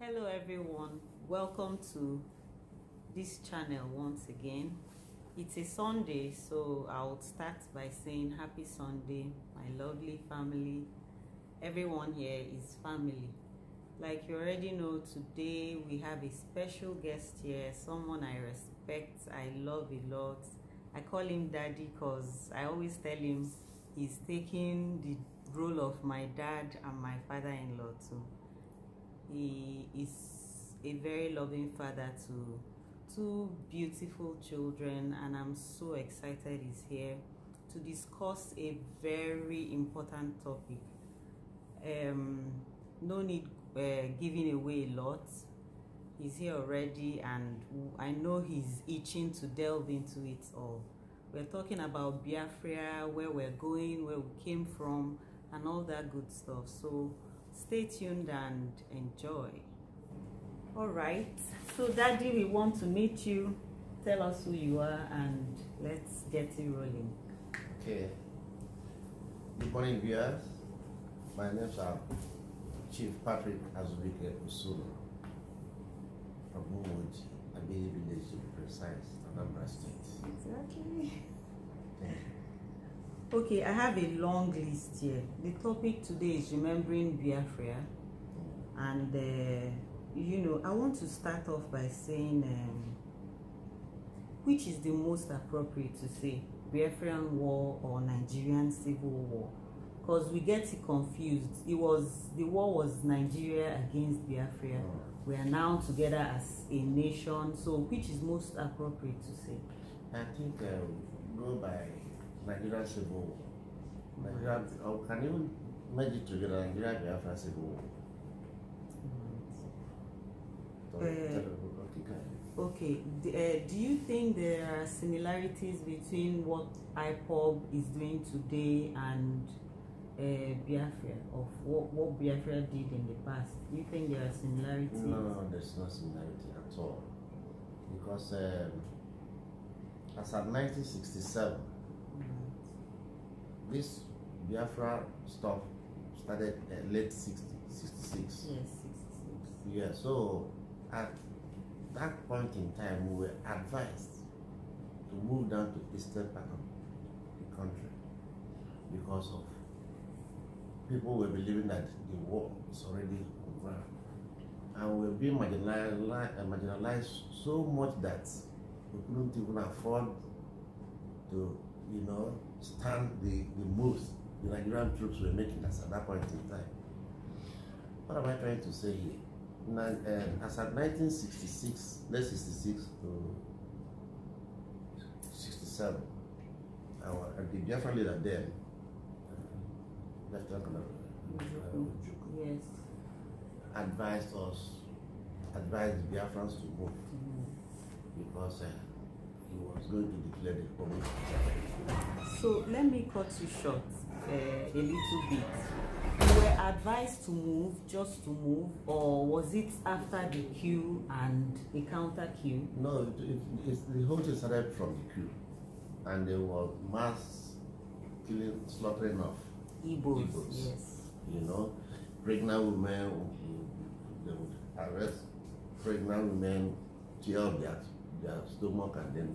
Hello everyone, welcome to this channel once again. It's a Sunday, so I'll start by saying happy Sunday, my lovely family. Everyone here is family. Like you already know, today we have a special guest here, someone I respect, I love a lot. I call him daddy because I always tell him he's taking the role of my dad and my father-in-law too. He is a very loving father to two beautiful children, and I'm so excited he's here to discuss a very important topic. No need giving away a lot. He's here already, and I know he's itching to delve into it all. We're talking about Biafra, where we're going, where we came from, and all that good stuff. So stay tuned and enjoy. All right, so daddy, we want to meet you. Tell us who you are and let's get it rolling. Okay. Good morning, viewers. My name is Chief Patrick Azubike Usulu from Umuji, Abili Village, to be precise, Anambra State. Exactly. Okay, I have a long list here. The topic today is remembering Biafra, and you know, I want to start off by saying which is the most appropriate to say, Biafran War or Nigerian Civil War, because we get it confused. The war was Nigeria against Biafra. We are now together as a nation. So which is most appropriate to say? I think go by Nigerian Civil War. Nigeria, or can you merge it together, Nigeria Biafra Civil War? Okay. Do you think there are similarities between what O.I.W is doing today and Biafra, of what Biafra did in the past? Do you think there are similarities? No, there's no similarity at all. Because as of 1967, this Biafra stuff started late 66. Yes, 66. Yeah, so at that point in time, we were advised to move down to the eastern part of the country because of people were believing that the war is already over, and we were being marginalized so much that we couldn't even afford to, stand the moves the Nigerian troops were making us at that point in time. What am I trying to say here? As at 1966, late 66 to 67, the Biafran leader then, Lieutenant Colonel Ojukwu, yes, advised the Biafrans to move because he was going to declare the Republic of Biafra. So let me cut you short a little bit. You were advised to move, just to move, or was it after the coup and a counter coup? No, the whole thing started from the coup, and there was mass killing, slaughtering of Igbos. Yes. Pregnant women, they would arrest pregnant women, tear up their stomach, and then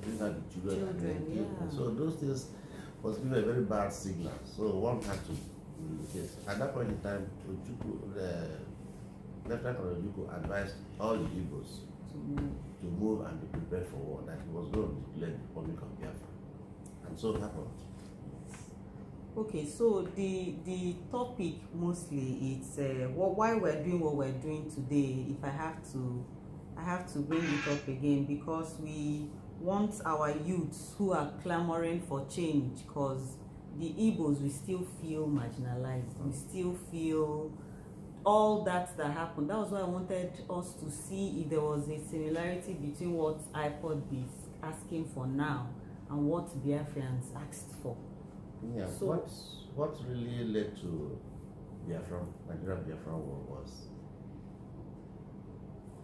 bring out the children and then kill them. So those things was given a very bad signal. So one had to. Yes. At that point in time, Lieutenant Colonel Ojukwu advised all the Igbos to move and be prepared for war, that he was going to declare the Republic of Biafra. And so it happened. Okay, so the topic mostly it's why we're doing what we're doing today. If I have to bring it up again, because we want our youths who are clamoring for change, because the Igbos, we still feel marginalized. We still feel all that happened. That was why I wanted us to see if there was a similarity between what O.I.W is asking for now and what Biafrans asked for. Yeah, so what really led to Nigerian Biafran War was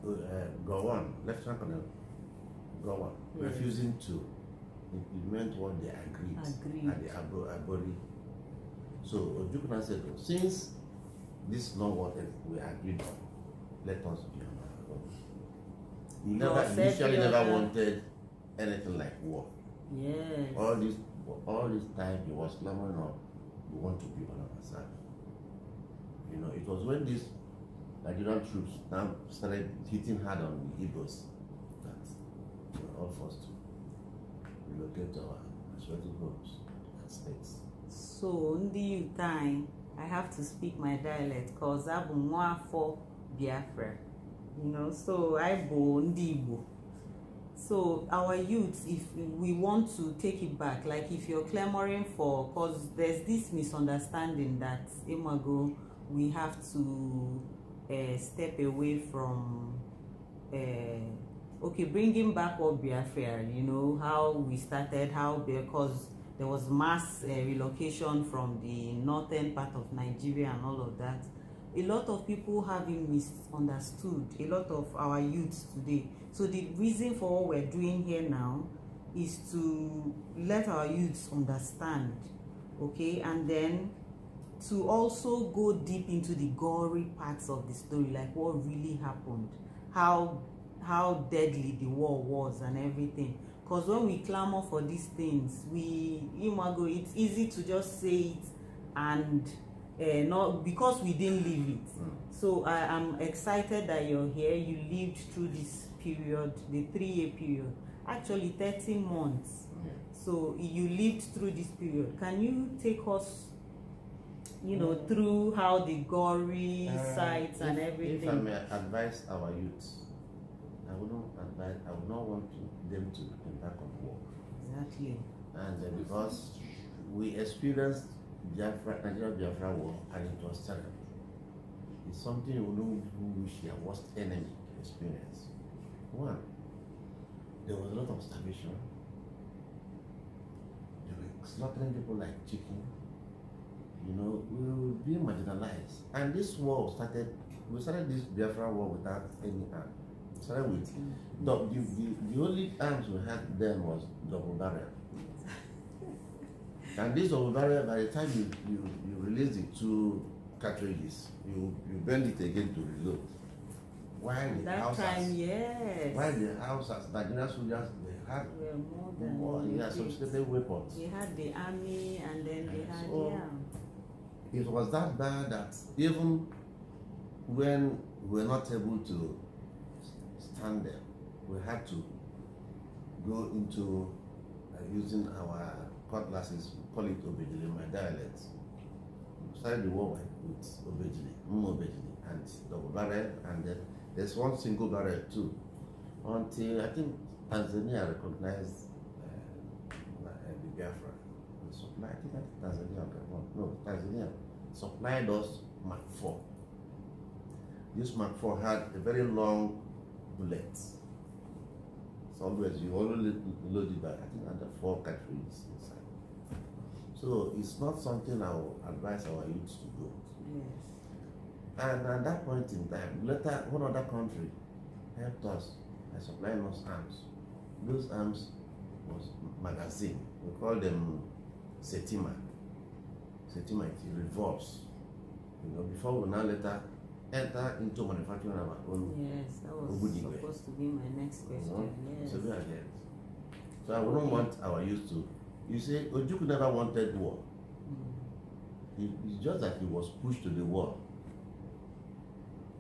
Lieutenant Colonel Gowon, refusing to implement what they agreed at the Abori. So Ojukwu said, since this is not what we agreed on, let us be on our own. He never initially never wanted anything like war. Yes. All this time he was clamoring of, we want to be on ourselves. You know, it was when these Nigerian troops now started hitting hard on the Igbos that we were all forced to relocate to our respective homes and states. So, Ndi time, I have to speak my dialect because I'm more for Biafra. You know, so I bo Ndi Igbo. So our youth, if we want to take it back, like if you're clamoring for, because there's this misunderstanding that Imago, we have to step away from okay, bringing back what Biafra, you know, how we started, how, because there was mass relocation from the northern part of Nigeria and all of that. A lot of people have been misunderstood, a lot of our youths today. So the reason for what we're doing here now is to let our youths understand, okay, and then to also go deep into the gory parts of the story, like what really happened, how deadly the war was and everything. Because when we clamor for these things, it's easy to just say it and not because we didn't live it. So I am excited that you're here. You lived through this period, the 3-year period, actually 30 months. So you lived through this period. Can you take us, you know, through how the gory sites and everything? If I may advise our youth, I would not want them to embark on war. Exactly. And because we experienced Nigeria-Biafra war, and it was terrible. It's something you know who wish their worst enemy experience. One, there was a lot of starvation. They were slaughtering people like chicken. You know, we were being marginalized. And this war we started this Biafra war without any arm. We started with, the only arms we had then was double barrel. And this double barrel, by the time you release the 2 cartridges, you bend it again to reload. While the houses, Nigerian soldiers, they had more sophisticated weapons. They had the army, and then they had It was that bad that even when we were not able to stand there, we had to go into using our cutlasses, call it Obejili, my dialect. We started the war with Obejili, and double barrel, and then there's one single barrel too. Until I think Tanzania recognized the Biafra. Tanzania supplied us Mark 4. This Mark 4 had a very long bullet. So always you only load it by, I think, under 4 cartridges inside. So it's not something I will advise our youth to do. Yes. And at that point in time, later one other country helped us by supplying us arms. Those arms was magazine. We call them Setima. Setima, it revolves. You know, before we now later enter into manufacturing our own. Yes, that was supposed to be my next question. You know? Yes. So I wouldn't want our youth to. You say O.I.W never wanted war. It's just that he was pushed to the war.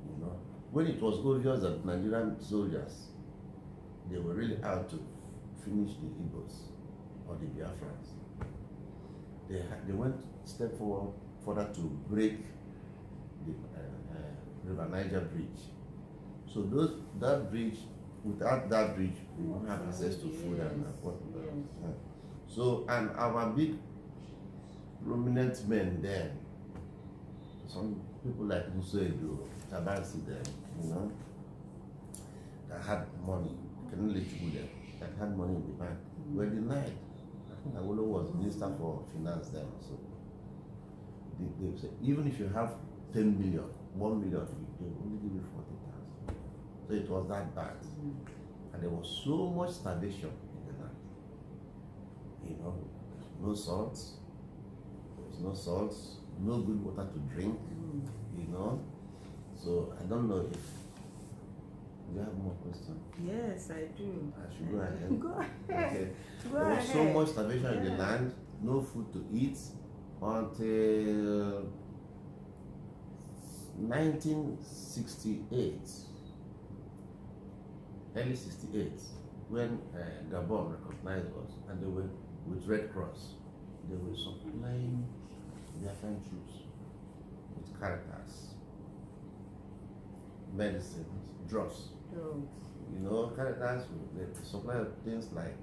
You know, when it was obvious that Nigerian soldiers, they were really out to finish the Igbos or the Biafrans, they went a step forward further to break the River Niger bridge. So that bridge, without that bridge, we won't have access to food and water. So, and our big prominent men then, some people like Musoedo, Tabansi then, you know, that had money, can only them, that had money in the bank, were denied. I think O.I.W was Minister for Finance then, so they said, even if you have 10 million, 1 million, they will only give you 40,000. So it was that bad. And there was so much starvation in the land. You know, no salt, no good water to drink, you know. So I don't know if Do you have more questions? Yes, I do. I should go ahead. Go ahead. Okay. Go There was ahead. so much starvation in the land, no food to eat until 1968, early 68, when Gabon recognized us and they were with Red Cross. They were supplying Biafran troops with characters, medicines, drugs. You know, characters, they supply things like,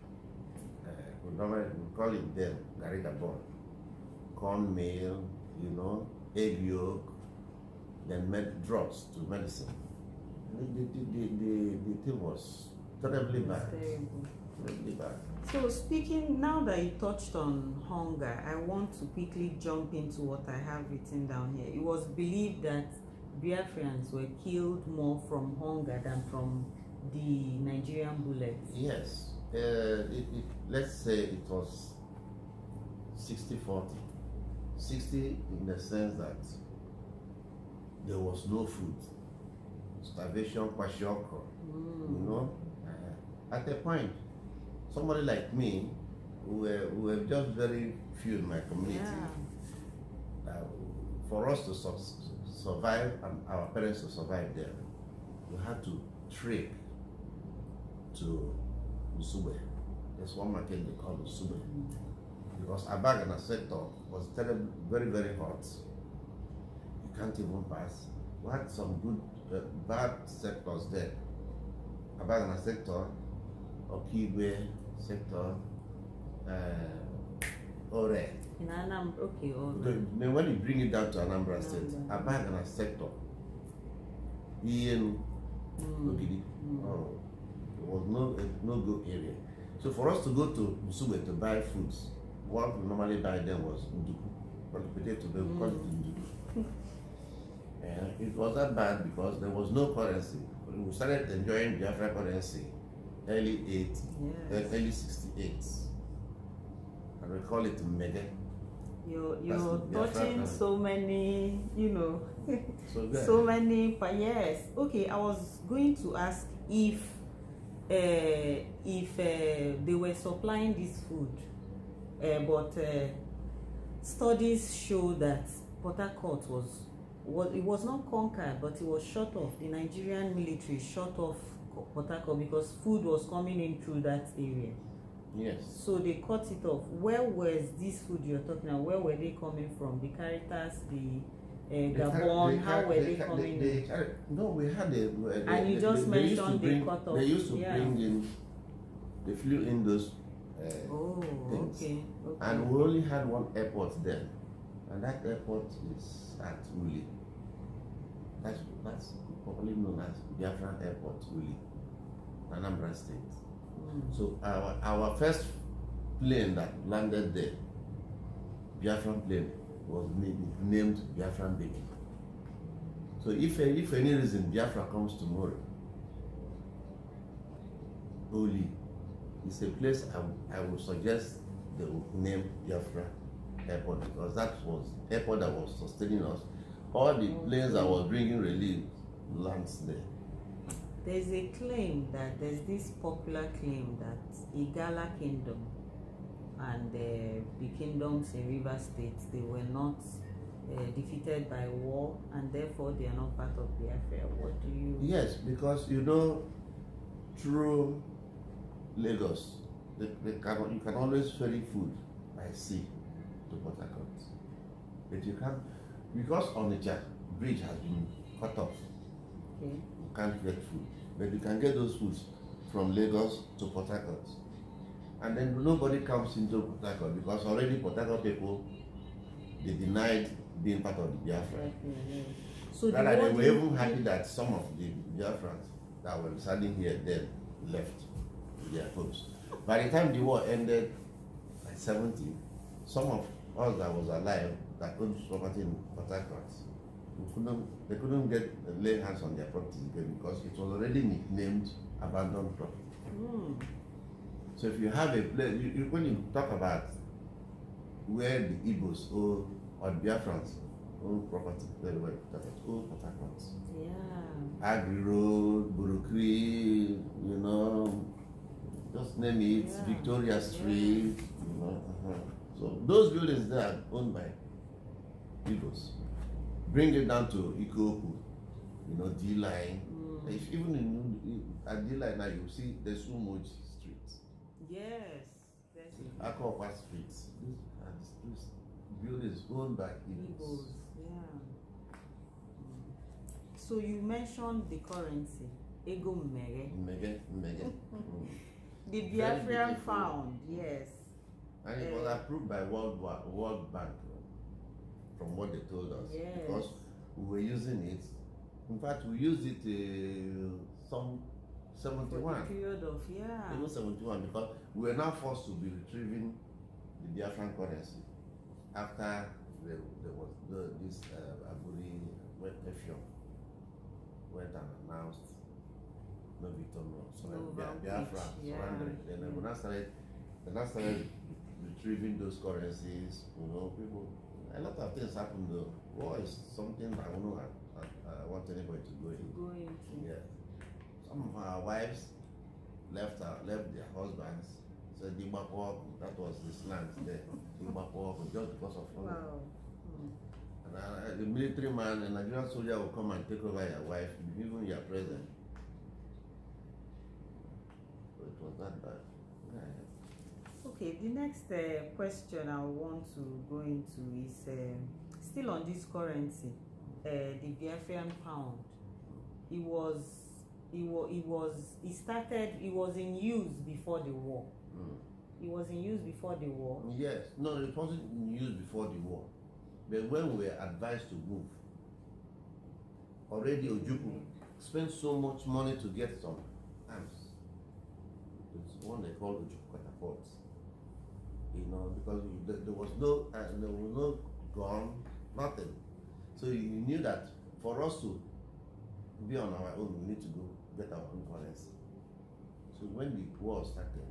we call it then Gary Gabon, corn meal, you know, egg yolk, then drugs to medicine. The thing was terribly bad. Terribly bad. So speaking, now that you touched on hunger, I want to quickly jump into what I have written down here. It was believed that Biafrans were killed more from hunger than from the Nigerian bullets. Yes. Let's say it was 60-40. 60 in the sense that there was no food. Starvation, kwashiorkor, you know. At a point, somebody like me, who were just very few in my community, for us to survive and our parents to survive there, we had to trek to Usube. There's one market they call Usube. Because Abagana sector was terrible, very, very hot. You can't even pass. We had some good, bad sectors there. Abagana sector, Okigwe sector, Ore. In Anambra, okay, Ore. Then when you bring it down to Anambra State, Abagana sector, Ian, Ogidi, there was no go area. So for us to go to Usube to buy foods, what we normally buy then was nduku, but potato, they would call it nduku. And it was that bad because there was no currency. We started enjoying Biafra currency early 80s, early 68. And we call it Mege. You're touching so many, you know, so many, yes. Okay, I was going to ask if they were supplying this food, but studies show that Port Harcourt was not conquered, but it was shut off. The Nigerian military shut off Port Harcourt because food was coming in through that area. Yes. So they cut it off. Where was this food you're talking about? Where were they coming from? The Caritas, the Gabon, how were they coming in? No, we had and you just mentioned they cut off. They used to bring in, they flew in those things. Okay. And we only had one airport then. And that airport is at Uli. That's probably known as Biafran Airport, Uli, Anambra State. So our first plane that landed there, Biafran plane, was named Biafran Baby. So if any reason Biafra comes tomorrow, Uli is a place I would suggest they would name Biafra Airport, because that was airport that was sustaining us. All the planes that was bringing relief lands there. There's a claim that there's this popular claim that Igala Kingdom and the kingdoms in River State, they were not defeated by war, and therefore they are not part of the affair. What do you? Yes, because you know, through Lagos, you can always ferry food by sea to Port Harcourt, but you can't, because Onitsha bridge has been cut off. Okay. You can't get food, but you can get those foods from Lagos to Port Harcourt, and then nobody comes into Port Harcourt because already Port Harcourt people, they denied being part of the Biafra. So they were even happy that some of the Biafrans that were residing here then left their homes. By the time the war ended, by 70, some of us that was alive that owned property in Port Harcourt, they couldn't lay hands on their property again because it was already nicknamed abandoned property. So if you have a place, when you talk about where the Igbos or the Biafrans own property very well. That was old Port Harcourt. Yeah. Agri Road, Burukri, you know, just name it, Yeah. Victoria Street, you know. So those buildings there are owned by Igbos. Bring it down to Ikoku, you know, D-Line. If even at D-Line now you see there's so much streets. Yes. Akopa streets. These are the streets, buildings owned by Igbos. Yeah. So you mentioned the currency, Ego Mmege. Mmege. The Biafran found, yes. And it was approved by World Bank, from what they told us. Yes. Because we were using it. In fact, we used it some 71. For the period of, yeah. Even 71, because we were now forced to be retrieving the Biafran currency after there was this Aguri Effiong went and announced no Victor no. So Biafra surrendered. Then we now started retrieving those currencies. You know, people. A lot of things happened though. War is something I don't know. I want anybody to go into. Yeah. Some of our wives left their husbands. So that was the slang there. Just because of money. Wow. And the military man, a Nigerian soldier will come and take over your wife, even your president. So it was that bad. Yeah. Okay, the next question I want to go into is still on this currency, the Biafran pound. It was in use before the war. It was in use before the war. Yes, no, it wasn't in use before the war. But when we were advised to move, already O.I.W spent so much money to get some arms. It's one they call O.I.W catapults. You know, because there was no gun, nothing. So you knew that for us to be on our own, we need to go get our own currency. So when the war started,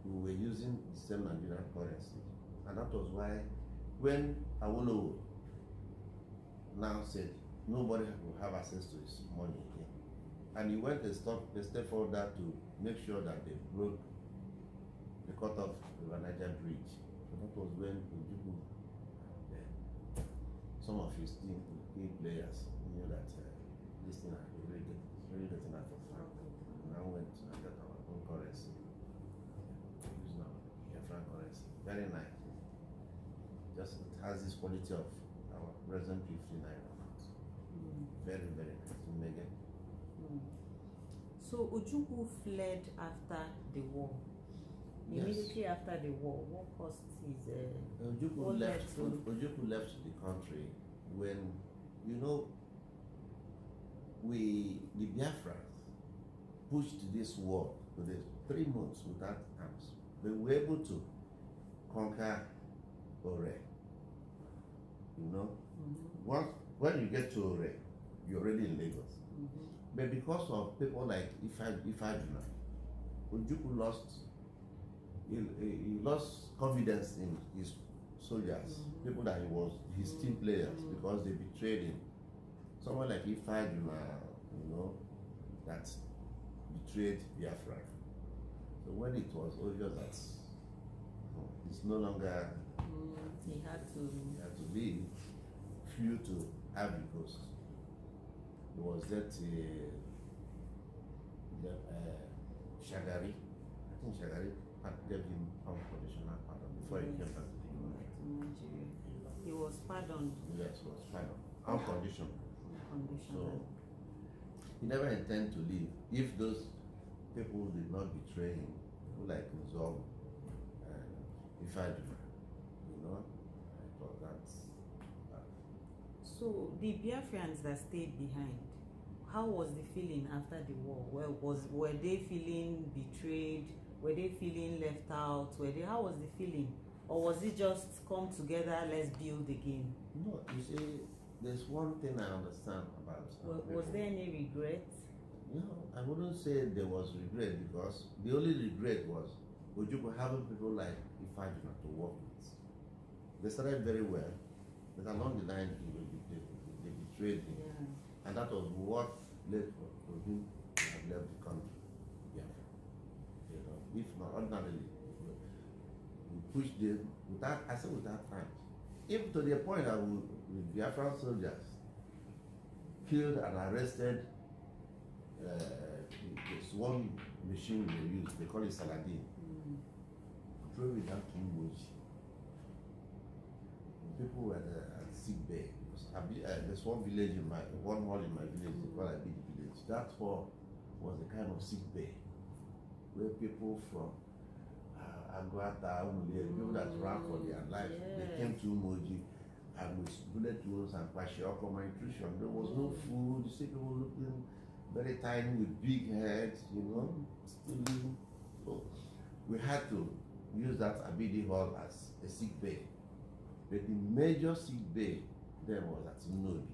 we were using the same Nigerian currency, and that was why when O.I.W now said nobody will have access to his money again, and he went a step further to make sure that they broke the cut off the Niger Bridge. So that was when O.I.W, some of his key players knew that this thing is really getting out of hand. And now went and got our own currency. Use now Biafran currency. Very nice. Just it has this quality of our present 59 amount. Very, very nice. Mega. So O.I.W fled after the war. Immediately after the war, what caused his O.I.W left the country when, you know, the Biafrans pushed this war for the 3 months without arms. They were able to conquer O.I.W. You know, when you get to O.I.W, you're already in Lagos. But because of people like O.I.W, he lost confidence in his soldiers, people that he was his team players, because they betrayed him. Someone like O.I.W, you know, that betrayed Biafra. So when it was obvious that it's no longer, he had to leave, flew to Ivory Coast. He was that Shagari. I think Shagari gave him unconditional pardon before he came back to Nigeria. He was pardoned. Yes, he was pardoned. Unconditional. Unconditional. So he never intended to leave. If those people did not betray him, people like Nzog and O.I.W, you know, I thought that's. So the Biafrans that stayed behind, how was the feeling after the war? Were they feeling betrayed? Were they feeling left out? How was the feeling? Or was it just come together, let's build again? No, you see, there's one thing I understand about. Was there any regret? No, I wouldn't say there was regret, because the only regret was O.I.W having people like O.I.W to work with. They started very well, But along the line, they betrayed him. Yeah. And that was what led for him to have left the country. Yeah. You know, if not ordinarily, we pushed them without, I said without time. Even to the point that the Biafran soldiers killed and arrested this one machine they use, they call it Saladin. Drove it down to Moji. People were at sick bay. There's one village in one hall in my village, they call it Big Village. That hall was a kind of sick bay where people from Aguata, people that ran for their lives, they came to Moji and with bullet wounds and kwashiorkor malnutrition. There was no food. You see people looking very tiny with big heads, you know, stealing. So we had to use that Abidi Hall as a sick bay. But the major sick bay then was at Nobi.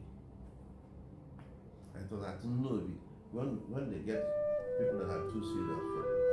And it was at Nobi when they get people that are too serious for